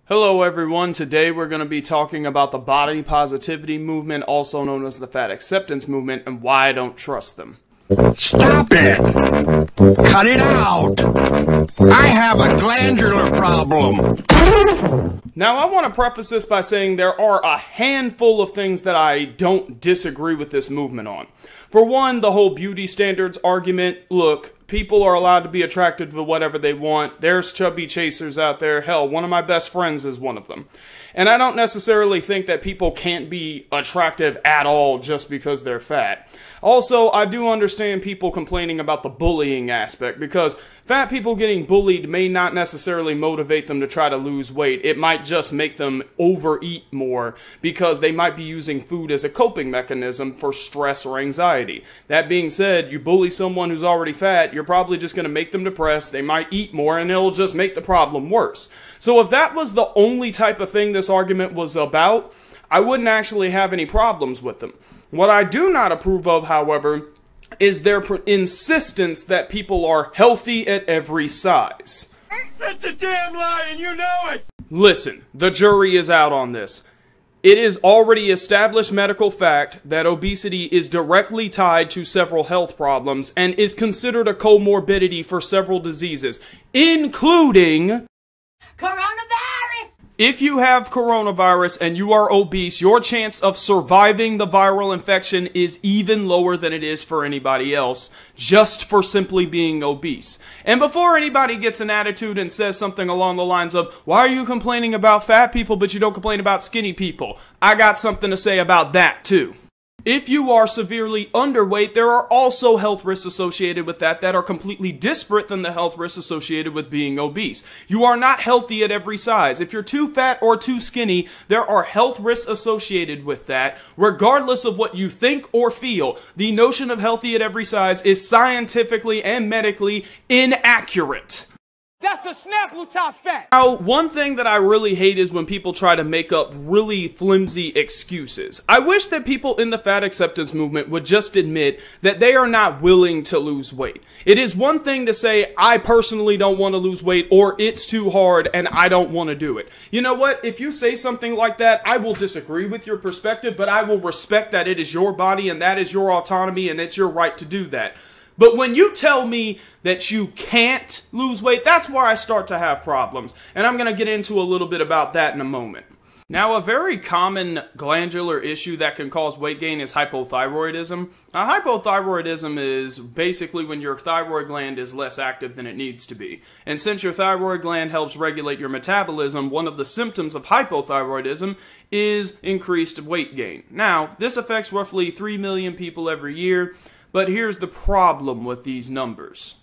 Hello everyone, today we're going to be talking about the body positivity movement, also known as the fat acceptance movement, and why I don't trust them. Stop it! Cut it out! I have a glandular problem! Now I want to preface this by saying there are a handful of things that I don't disagree with this movement on. For one, the whole beauty standards argument. Look, people are allowed to be attracted to whatever they want. There's chubby chasers out there. Hell, one of my best friends is one of them. And I don't necessarily think that people can't be attractive at all just because they're fat. Also, I do understand people complaining about the bullying aspect, because fat people getting bullied may not necessarily motivate them to try to lose weight. It might just make them overeat more because they might be using food as a coping mechanism for stress or anxiety. That being said, you bully someone who's already fat, you're probably just going to make them depressed, they might eat more, and it'll just make the problem worse. So if that was the only type of thing this argument was about, I wouldn't actually have any problems with them. What I do not approve of, however, is their insistence that people are healthy at every size. That's a damn lie and you know it! Listen, the jury is out on this. It is already established medical fact that obesity is directly tied to several health problems and is considered a comorbidity for several diseases, including coronavirus! If you have coronavirus and you are obese, your chance of surviving the viral infection is even lower than it is for anybody else, just for simply being obese. And before anybody gets an attitude and says something along the lines of, why are you complaining about fat people but you don't complain about skinny people? I got something to say about that too. If you are severely underweight, there are also health risks associated with that are completely disparate than the health risks associated with being obese. You are not healthy at every size. If you're too fat or too skinny, there are health risks associated with that. Regardless of what you think or feel, the notion of healthy at every size is scientifically and medically inaccurate. That's a snapple top fat! Now, one thing that I really hate is when people try to make up really flimsy excuses. I wish that people in the fat acceptance movement would just admit that they are not willing to lose weight. It is one thing to say, I personally don't want to lose weight, or it's too hard and I don't want to do it. You know what? If you say something like that, I will disagree with your perspective, but I will respect that it is your body and that is your autonomy and it's your right to do that. But when you tell me that you can't lose weight, that's where I start to have problems. And I'm going to get into a little bit about that in a moment. Now, a very common glandular issue that can cause weight gain is hypothyroidism. Now, hypothyroidism is basically when your thyroid gland is less active than it needs to be. And since your thyroid gland helps regulate your metabolism, one of the symptoms of hypothyroidism is increased weight gain. Now, this affects roughly 3 million people every year. But here's the problem with these numbers.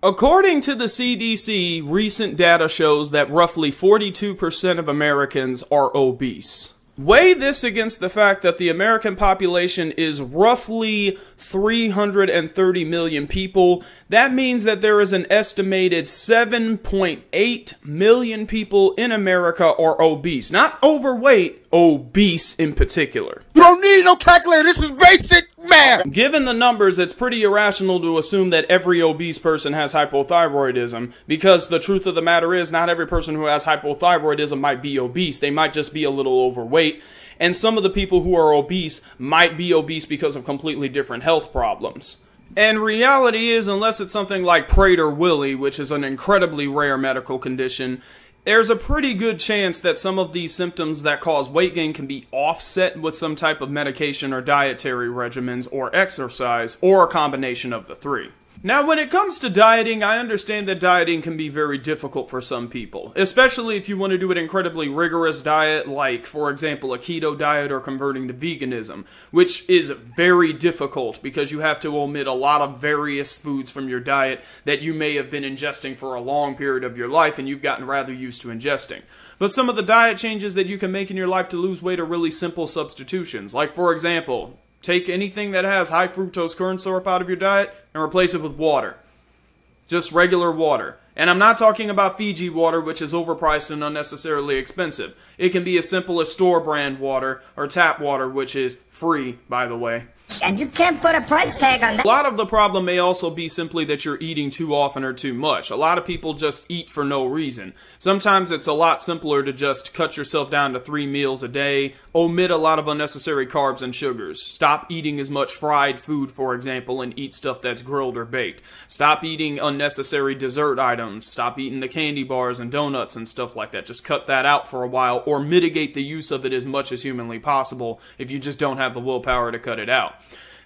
According to the CDC, recent data shows that roughly 42% of Americans are obese. Weigh this against the fact that the American population is roughly 330 million people. That means that there is an estimated 7.8 million people in America are obese. Not overweight, obese in particular. You don't need no calculator, this is basic math! Given the numbers, it's pretty irrational to assume that every obese person has hypothyroidism, because the truth of the matter is not every person who has hypothyroidism might be obese. They might just be a little overweight. And some of the people who are obese might be obese because of completely different health problems. And reality is, unless it's something like Prader-Willi, which is an incredibly rare medical condition, there's a pretty good chance that some of these symptoms that cause weight gain can be offset with some type of medication or dietary regimens or exercise, or a combination of the three. Now, when it comes to dieting, I understand that dieting can be very difficult for some people, especially if you want to do an incredibly rigorous diet, like, for example, a keto diet or converting to veganism, which is very difficult because you have to omit a lot of various foods from your diet that you may have been ingesting for a long period of your life and you've gotten rather used to ingesting. But some of the diet changes that you can make in your life to lose weight are really simple substitutions, like, for example, take anything that has high fructose corn syrup out of your diet and replace it with water. Just regular water. And I'm not talking about Fiji water, which is overpriced and unnecessarily expensive. It can be as simple as store brand water or tap water, which is free, by the way. And you can't put a price tag on that. A lot of the problem may also be simply that you're eating too often or too much. A lot of people just eat for no reason. Sometimes it's a lot simpler to just cut yourself down to 3 meals a day, omit a lot of unnecessary carbs and sugars. Stop eating as much fried food, for example, and eat stuff that's grilled or baked. Stop eating unnecessary dessert items. Stop eating the candy bars and donuts and stuff like that. Just cut that out for a while, or mitigate the use of it as much as humanly possible if you just don't have the willpower to cut it out.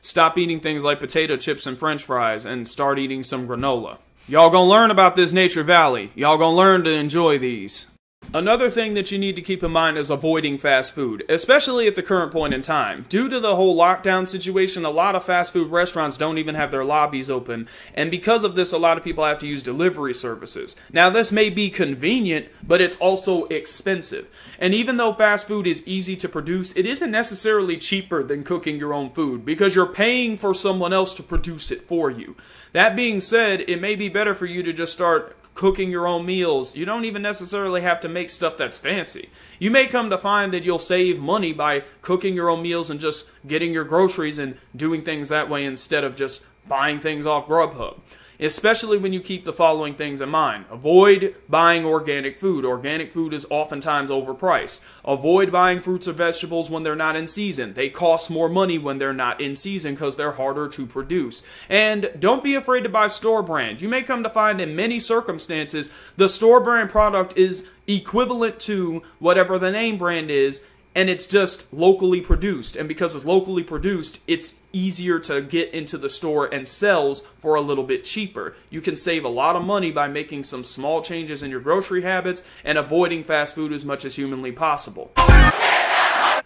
Stop eating things like potato chips and french fries and start eating some granola. Y'all gonna learn about this Nature Valley. Y'all gonna learn to enjoy these. Another thing that you need to keep in mind is avoiding fast food, especially at the current point in time. Due to the whole lockdown situation, a lot of fast food restaurants don't even have their lobbies open, and because of this, a lot of people have to use delivery services. Now, this may be convenient, but it's also expensive. And even though fast food is easy to produce, it isn't necessarily cheaper than cooking your own food, because you're paying for someone else to produce it for you. That being said, it may be better for you to just start cooking your own meals. You don't even necessarily have to make stuff that's fancy. You may come to find that you'll save money by cooking your own meals and just getting your groceries and doing things that way instead of just buying things off Grubhub. Especially when you keep the following things in mind. Avoid buying organic food. Organic food is oftentimes overpriced. Avoid buying fruits or vegetables when they're not in season. They cost more money when they're not in season because they're harder to produce. And don't be afraid to buy store brand. You may come to find in many circumstances the store brand product is equivalent to whatever the name brand is, and it's just locally produced. And because it's locally produced, it's easier to get into the store and sells for a little bit cheaper. You can save a lot of money by making some small changes in your grocery habits and avoiding fast food as much as humanly possible.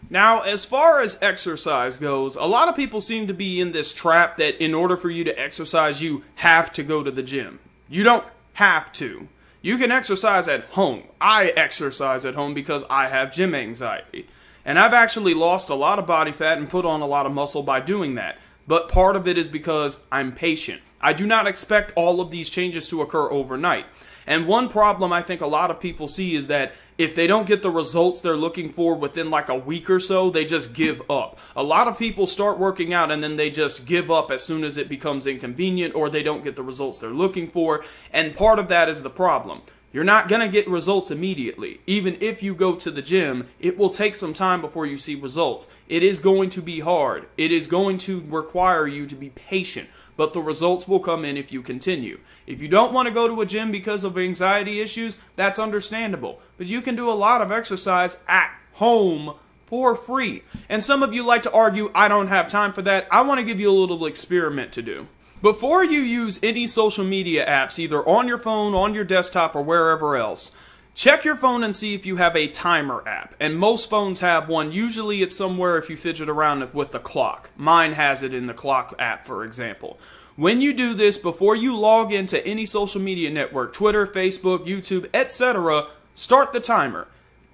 Now, as far as exercise goes, a lot of people seem to be in this trap that in order for you to exercise, you have to go to the gym. You don't have to. You can exercise at home. I exercise at home because I have gym anxiety. And I've actually lost a lot of body fat and put on a lot of muscle by doing that. But part of it is because I'm patient. I do not expect all of these changes to occur overnight. And one problem I think a lot of people see is that if they don't get the results they're looking for within like a week or so, they just give up. A lot of people start working out and then they just give up as soon as it becomes inconvenient or they don't get the results they're looking for. And part of that is the problem. You're not going to get results immediately. Even if you go to the gym, it will take some time before you see results. It is going to be hard. It is going to require you to be patient. But the results will come in if you continue. If you don't want to go to a gym because of anxiety issues, that's understandable. But you can do a lot of exercise at home for free. And some of you like to argue, I don't have time for that. I want to give you a little experiment to do. Before you use any social media apps, either on your phone, on your desktop, or wherever else, check your phone and see if you have a timer app. And most phones have one. Usually it's somewhere if you fidget around with the clock. Mine has it in the clock app, for example. When you do this, before you log into any social media network, Twitter, Facebook, YouTube, etc., start the timer.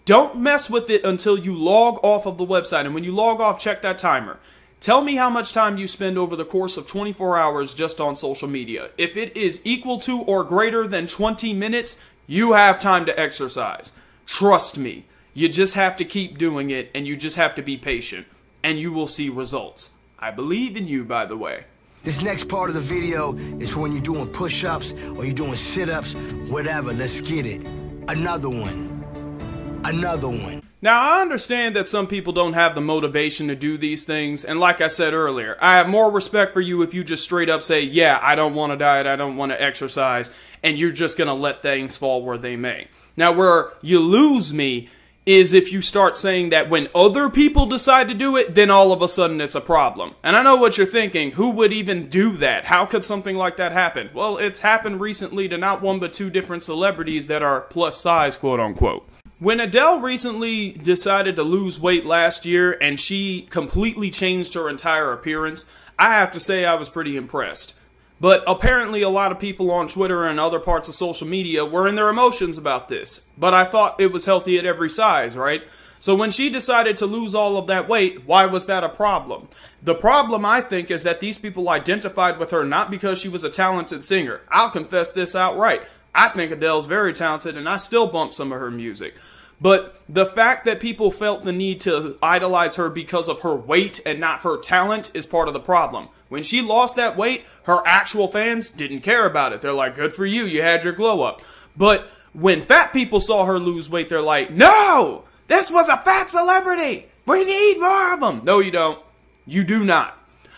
Don't mess with it until you log off of the website. And when you log off, check that timer. Tell me how much time you spend over the course of 24 hours just on social media. If it is equal to or greater than 20 minutes, you have time to exercise. Trust me. You just have to keep doing it, and you just have to be patient, and you will see results. I believe in you, by the way. This next part of the video is for when you're doing push-ups or you're doing sit-ups, whatever. Let's get it. Another one. Another one. Now, I understand that some people don't have the motivation to do these things, and like I said earlier, I have more respect for you if you just straight up say, yeah, I don't want to diet, I don't want to exercise, and you're just going to let things fall where they may. Now, where you lose me is if you start saying that when other people decide to do it, then all of a sudden it's a problem. And I know what you're thinking, who would even do that? How could something like that happen? Well, it's happened recently to not one but two different celebrities that are plus size, quote unquote. When Adele recently decided to lose weight last year and she completely changed her entire appearance, I have to say I was pretty impressed. But apparently a lot of people on Twitter and other parts of social media were in their emotions about this. But I thought it was healthy at every size, right? So when she decided to lose all of that weight, why was that a problem? The problem, I think, is that these people identified with her not because she was a talented singer. I'll confess this outright. I think Adele's very talented and I still bump some of her music. But the fact that people felt the need to idolize her because of her weight and not her talent is part of the problem. When she lost that weight, her actual fans didn't care about it. They're like, good for you, you had your glow up. But when fat people saw her lose weight, they're like, no, this was a fat celebrity. We need more of them. No, you don't. You do not.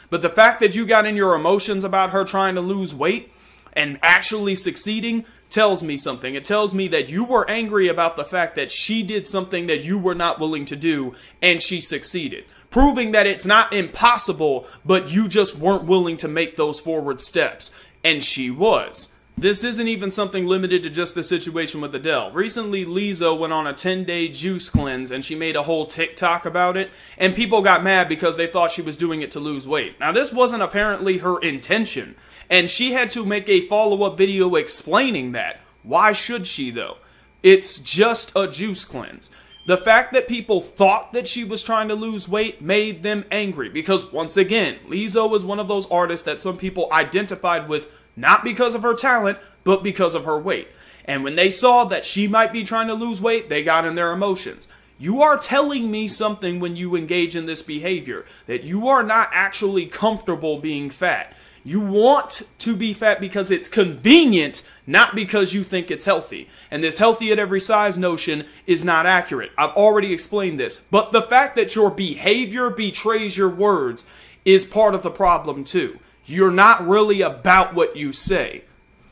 But the fact that you got in your emotions about her trying to lose weight and actually succeeding tells me something. It tells me that you were angry about the fact that she did something that you were not willing to do and she succeeded. Proving that it's not impossible, but you just weren't willing to make those forward steps. And she was. This isn't even something limited to just the situation with Adele. Recently, Lizzo went on a 10-day juice cleanse and she made a whole TikTok about it. And people got mad because they thought she was doing it to lose weight. Now, this wasn't apparently her intention. And she had to make a follow-up video explaining that. Why should she, though? It's just a juice cleanse. The fact that people thought that she was trying to lose weight made them angry. Because, once again, Lizzo is one of those artists that some people identified with not because of her talent, but because of her weight. And when they saw that she might be trying to lose weight, they got in their emotions. You are telling me something when you engage in this behavior, that you are not actually comfortable being fat. You want to be fat because it's convenient, not because you think it's healthy. And this healthy at every size notion is not accurate. I've already explained this. But the fact that your behavior betrays your words is part of the problem too. You're not really about what you say.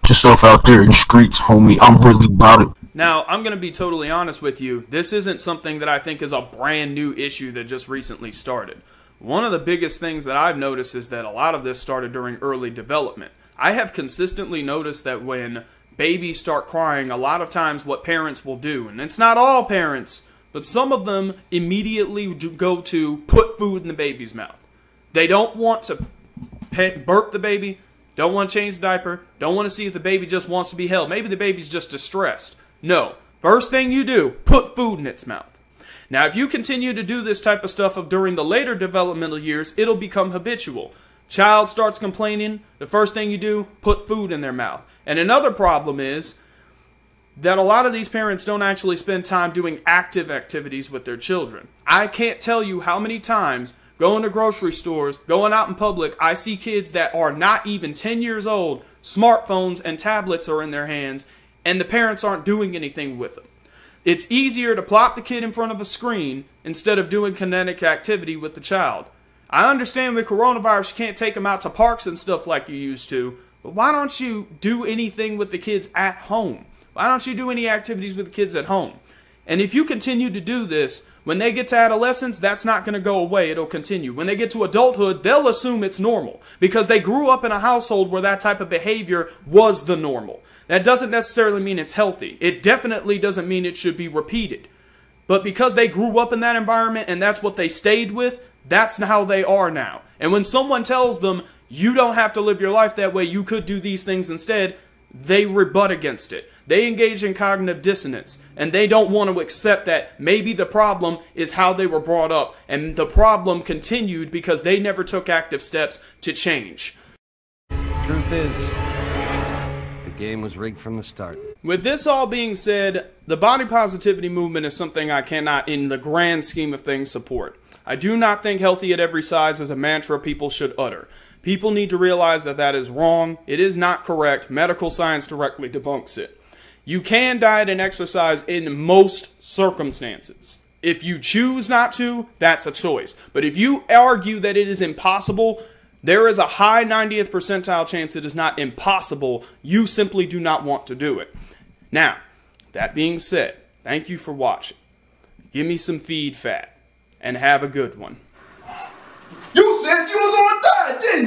Yourself out there in the streets, homie. I'm really about it. Now, I'm going to be totally honest with you. This isn't something that I think is a brand new issue that just recently started. One of the biggest things that I've noticed is that a lot of this started during early development. I have consistently noticed that when babies start crying, a lot of times what parents will do, and it's not all parents, but some of them immediately go to put food in the baby's mouth. They don't want to burp the baby, don't want to change the diaper, don't want to see if the baby just wants to be held. Maybe the baby's just distressed. No. First thing you do, put food in its mouth. Now, if you continue to do this type of stuff during the later developmental years, it'll become habitual. Child starts complaining, the first thing you do, put food in their mouth. And another problem is that a lot of these parents don't actually spend time doing active activities with their children. I can't tell you how many times going to grocery stores, going out in public, I see kids that are not even 10 years old, smartphones and tablets are in their hands, and the parents aren't doing anything with them. It's easier to plop the kid in front of a screen instead of doing kinetic activity with the child. I understand with coronavirus you can't take them out to parks and stuff like you used to, but why don't you do anything with the kids at home? Why don't you do any activities with the kids at home? And if you continue to do this, when they get to adolescence, that's not going to go away. It'll continue. When they get to adulthood, they'll assume it's normal because they grew up in a household where that type of behavior was the normal. That doesn't necessarily mean it's healthy. It definitely doesn't mean it should be repeated. But because they grew up in that environment and that's what they stayed with, that's how they are now. And when someone tells them, you don't have to live your life that way, you could do these things instead, they rebut against it. They engage in cognitive dissonance, and they don't want to accept that maybe the problem is how they were brought up, and the problem continued because they never took active steps to change. Truth is, the game was rigged from the start. With this all being said, the body positivity movement is something I cannot, in the grand scheme of things, support. I do not think healthy at every size is a mantra people should utter. People need to realize that that is wrong. It is not correct. Medical science directly debunks it. You can diet and exercise in most circumstances. If you choose not to, that's a choice. But if you argue that it is impossible, there is a high 90th percentile chance it is not impossible. You simply do not want to do it. Now, that being said, thank you for watching. Give me some feed fat, and have a good one. You said you was on a diet, didn't you?